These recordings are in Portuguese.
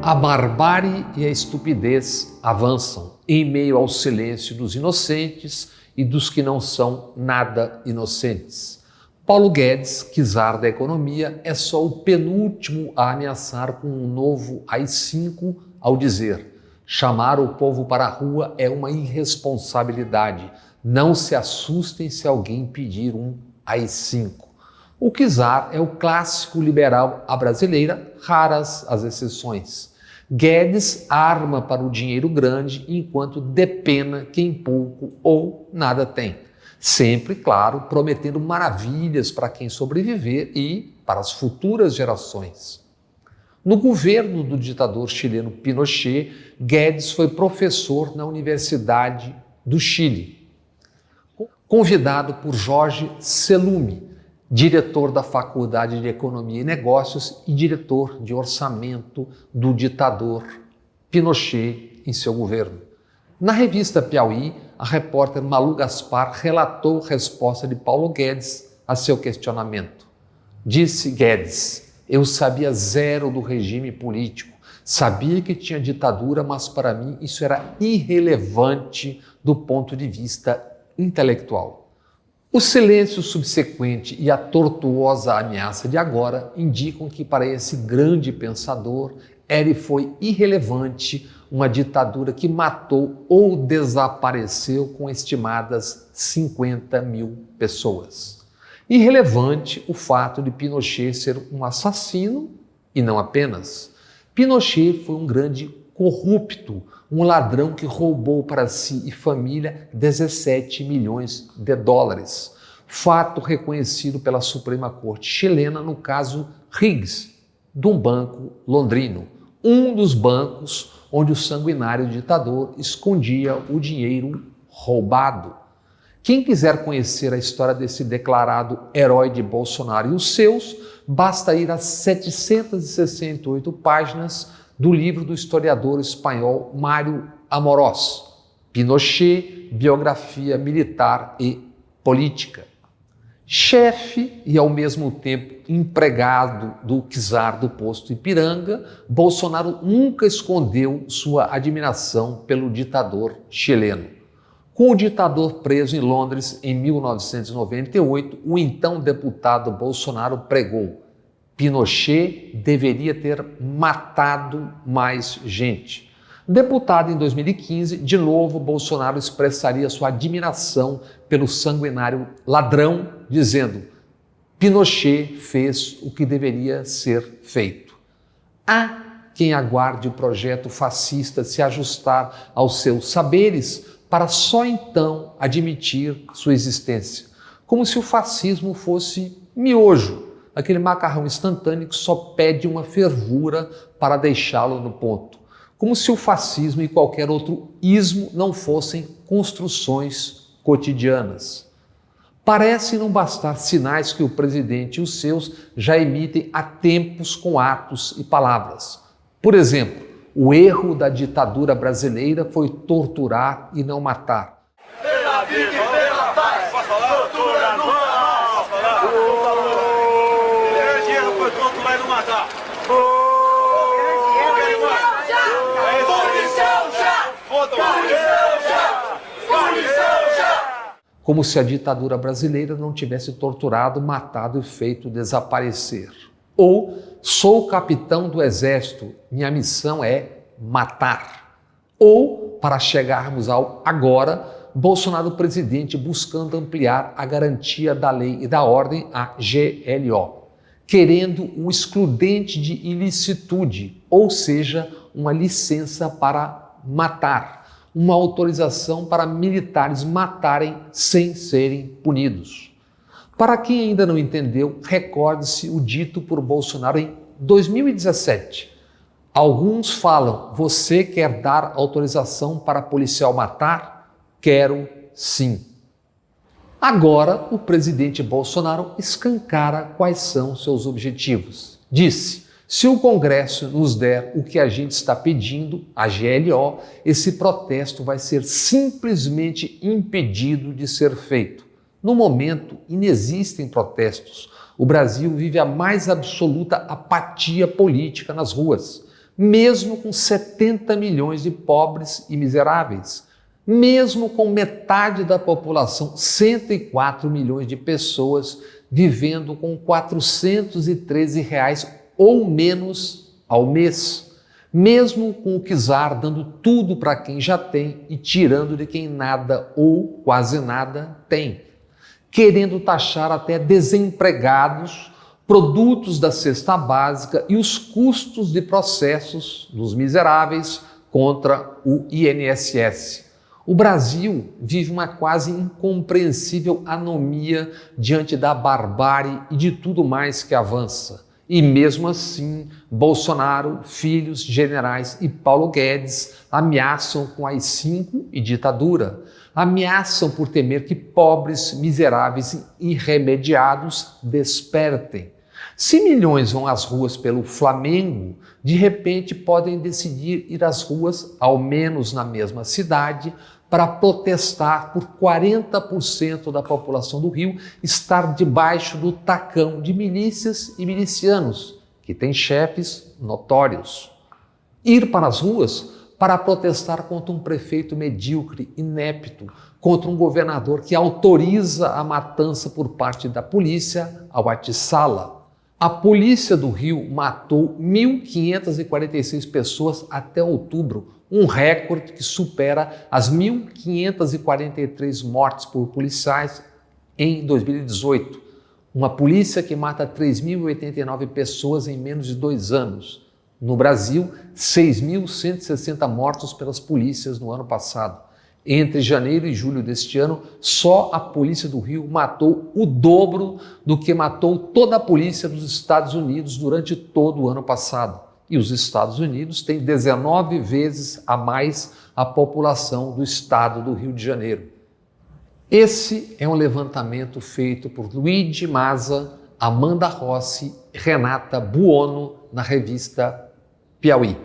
A barbárie e a estupidez avançam em meio ao silêncio dos inocentes e dos que não são nada inocentes. Paulo Guedes, czar da economia, é só o penúltimo a ameaçar com um novo AI-5 ao dizer: chamar o povo para a rua é uma irresponsabilidade. Não se assustem se alguém pedir um AI-5. O czar é o clássico liberal à brasileira, raras as exceções. Guedes arma para o dinheiro grande enquanto depena quem pouco ou nada tem. Sempre, claro, prometendo maravilhas para quem sobreviver e para as futuras gerações. No governo do ditador chileno Pinochet, Guedes foi professor na Universidade do Chile. Convidado por Jorge Celumi, diretor da Faculdade de Economia e Negócios e diretor de orçamento do ditador Pinochet em seu governo. Na revista Piauí, a repórter Malu Gaspar relatou a resposta de Paulo Guedes a seu questionamento. Disse Guedes: eu sabia zero do regime político, sabia que tinha ditadura, mas para mim isso era irrelevante do ponto de vista intelectual. O silêncio subsequente e a tortuosa ameaça de agora indicam que para esse grande pensador era e foi irrelevante uma ditadura que matou ou desapareceu com estimadas 50 mil pessoas. Irrelevante o fato de Pinochet ser um assassino e não apenas. Pinochet foi um grande corrupto, um ladrão que roubou para si e família 17 milhões de dólares. Fato reconhecido pela Suprema Corte chilena no caso Riggs, de um banco londrino, um dos bancos onde o sanguinário ditador escondia o dinheiro roubado. Quem quiser conhecer a história desse declarado herói de Bolsonaro e os seus, basta ir às 768 páginas do livro do historiador espanhol Mário Amorós, Pinochet, Biografia Militar e Política. Chefe e, ao mesmo tempo, empregado do czar do posto Ipiranga, Bolsonaro nunca escondeu sua admiração pelo ditador chileno. Com o ditador preso em Londres em 1998, o então deputado Bolsonaro pregou: Pinochet deveria ter matado mais gente. Deputado em 2015, de novo Bolsonaro expressaria sua admiração pelo sanguinário ladrão, dizendo: Pinochet fez o que deveria ser feito. Há quem aguarde o projeto fascista se ajustar aos seus saberes para só então admitir sua existência, como se o fascismo fosse miojo, aquele macarrão instantâneo que só pede uma fervura para deixá-lo no ponto. Como se o fascismo e qualquer outro ismo não fossem construções cotidianas. Parece não bastar sinais que o presidente e os seus já emitem há tempos com atos e palavras. Por exemplo, o erro da ditadura brasileira foi torturar e não matar. Pela vida e pela paz, tortura nunca mais. Dinheiro foi torturar e não matar. Como se a ditadura brasileira não tivesse torturado, matado e feito desaparecer. Ou, sou capitão do exército, minha missão é matar. Ou, para chegarmos ao agora, Bolsonaro presidente buscando ampliar a garantia da lei e da ordem, a GLO, querendo um excludente de ilicitude, ou seja, uma licença para matar, uma autorização para militares matarem sem serem punidos. Para quem ainda não entendeu, recorde-se o dito por Bolsonaro em 2017. Alguns falam: você quer dar autorização para policial matar? Quero sim. Agora, o presidente Bolsonaro escancara quais são seus objetivos. Disse: se o Congresso nos der o que a gente está pedindo, a GLO, esse protesto vai ser simplesmente impedido de ser feito. No momento, inexistem protestos. O Brasil vive a mais absoluta apatia política nas ruas. mesmo com 70 milhões de pobres e miseráveis, mesmo com metade da população, 104 milhões de pessoas, vivendo com R$ 413 ou menos ao mês, mesmo com o czar dando tudo para quem já tem e tirando de quem nada ou quase nada tem, querendo taxar até desempregados, produtos da cesta básica e os custos de processos dos miseráveis contra o INSS. O Brasil vive uma quase incompreensível anomia diante da barbárie e de tudo mais que avança. E mesmo assim, Bolsonaro, filhos, generais e Paulo Guedes ameaçam com AI-5 e ditadura. Ameaçam por temer que pobres, miseráveis e irremediados despertem. Se milhões vão às ruas pelo Flamengo, de repente podem decidir ir às ruas, ao menos na mesma cidade, para protestar por 40% da população do Rio estar debaixo do tacão de milícias e milicianos, que têm chefes notórios. Ir para as ruas para protestar contra um prefeito medíocre, inepto, contra um governador que autoriza a matança por parte da polícia ao atiçá-la. A polícia do Rio matou 1.546 pessoas até outubro, um recorde que supera as 1.543 mortes por policiais em 2018. Uma polícia que mata 3.089 pessoas em menos de 2 anos. No Brasil, 6.160 mortos pelas polícias no ano passado. Entre janeiro e julho deste ano, só a polícia do Rio matou o dobro do que matou toda a polícia dos Estados Unidos durante todo o ano passado. E os Estados Unidos têm 19 vezes a mais a população do estado do Rio de Janeiro. Esse é um levantamento feito por Luigi Maza, Amanda Rossi e Renata Buono na revista Piauí.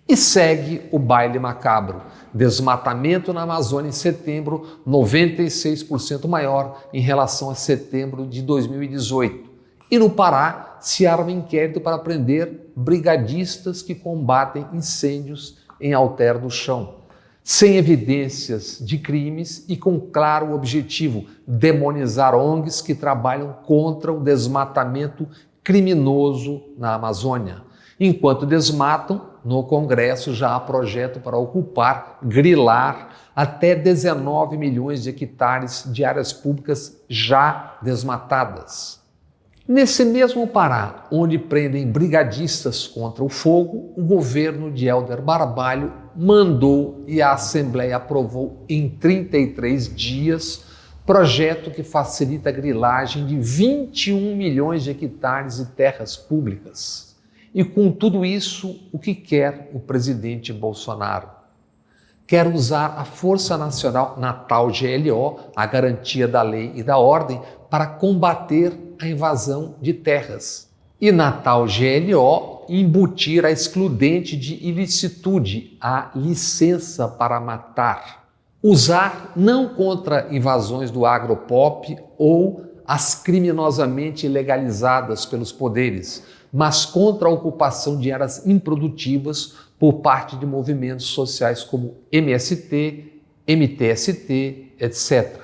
E segue o baile macabro. Desmatamento na Amazônia em setembro, 96% maior em relação a setembro de 2018. E no Pará, se arma inquérito para prender brigadistas que combatem incêndios em Alter do Chão. Sem evidências de crimes e com claro objetivo, demonizar ONGs que trabalham contra o desmatamento criminoso na Amazônia. Enquanto desmatam, no Congresso já há projeto para ocupar, grilar, até 19 milhões de hectares de áreas públicas já desmatadas. Nesse mesmo Pará, onde prendem brigadistas contra o fogo, o governo de Helder Barbalho mandou e a Assembleia aprovou em 33 dias projeto que facilita a grilagem de 21 milhões de hectares de terras públicas. E com tudo isso, o que quer o presidente Bolsonaro? Quer usar a Força Nacional na tal GLO, a garantia da lei e da ordem, para combater a invasão de terras. E na tal GLO, embutir a excludente de ilicitude, a licença para matar. Usar não contra invasões do agropop ou as criminosamente legalizadas pelos poderes, mas contra a ocupação de áreas improdutivas por parte de movimentos sociais como MST, MTST, etc.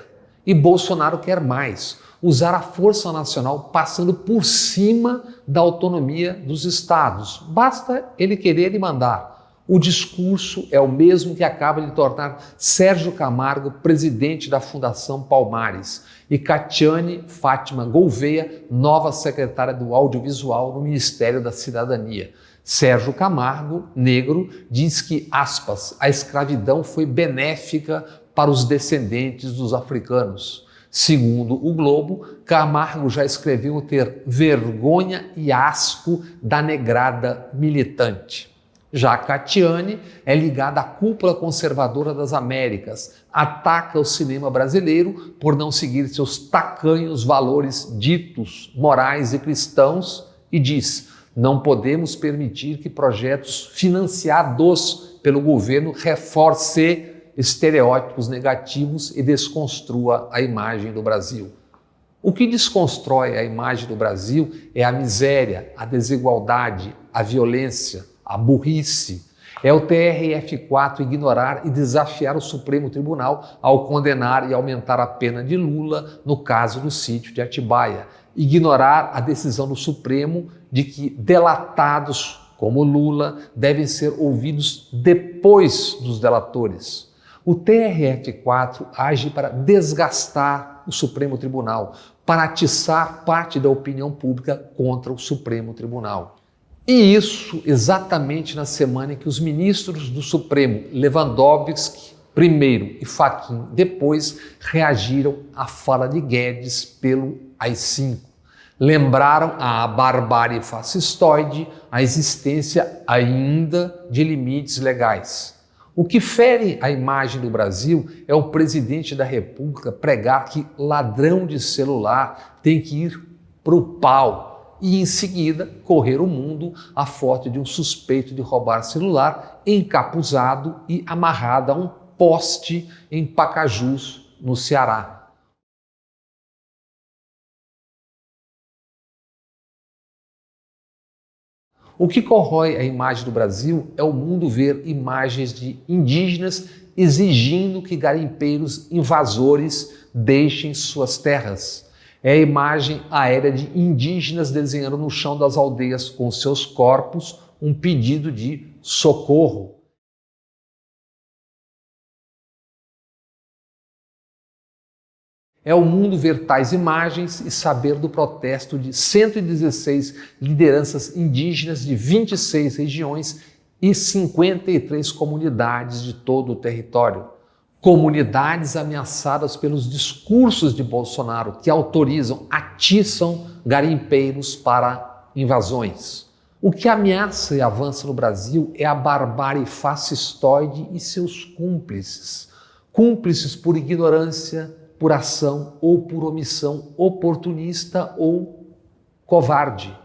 E Bolsonaro quer mais, usar a Força Nacional passando por cima da autonomia dos estados. Basta ele querer e mandar. O discurso é o mesmo que acaba de tornar Sérgio Camargo presidente da Fundação Palmares e Catiane Fátima Gouveia, nova secretária do Audiovisual no Ministério da Cidadania. Sérgio Camargo, negro, diz que, aspas, a escravidão foi benéfica para os descendentes dos africanos. Segundo o Globo, Camargo já escreveu ter vergonha e asco da negrada militante. Já Catiane é ligada à cúpula conservadora das Américas, ataca o cinema brasileiro por não seguir seus tacanhos valores ditos morais e cristãos e diz: não podemos permitir que projetos financiados pelo governo reforcem estereótipos negativos e desconstrua a imagem do Brasil. O que desconstrói a imagem do Brasil é a miséria, a desigualdade, a violência, a burrice. É o TRF4 ignorar e desafiar o Supremo Tribunal ao condenar e aumentar a pena de Lula no caso do sítio de Atibaia. Ignorar a decisão do Supremo de que delatados como Lula devem ser ouvidos depois dos delatores. O TRF4 age para desgastar o Supremo Tribunal, para atiçar parte da opinião pública contra o Supremo Tribunal. E isso exatamente na semana em que os ministros do Supremo, Lewandowski primeiro e Fachin depois, reagiram à fala de Guedes pelo AI-5. Lembraram à barbárie fascistoide a existência ainda de limites legais. O que fere a imagem do Brasil é o presidente da República pregar que ladrão de celular tem que ir para o pau e, em seguida, correr o mundo à foto de um suspeito de roubar celular encapuzado e amarrado a um poste em Pacajus, no Ceará. O que corrói a imagem do Brasil é o mundo ver imagens de indígenas exigindo que garimpeiros invasores deixem suas terras. É a imagem aérea de indígenas desenhando no chão das aldeias com seus corpos um pedido de socorro. É o mundo ver tais imagens e saber do protesto de 116 lideranças indígenas de 26 regiões e 53 comunidades de todo o território. Comunidades ameaçadas pelos discursos de Bolsonaro que autorizam, atiçam garimpeiros para invasões. O que ameaça e avança no Brasil é a barbárie fascistoide e seus cúmplices. Cúmplices por ignorância, por ação ou por omissão oportunista ou covarde.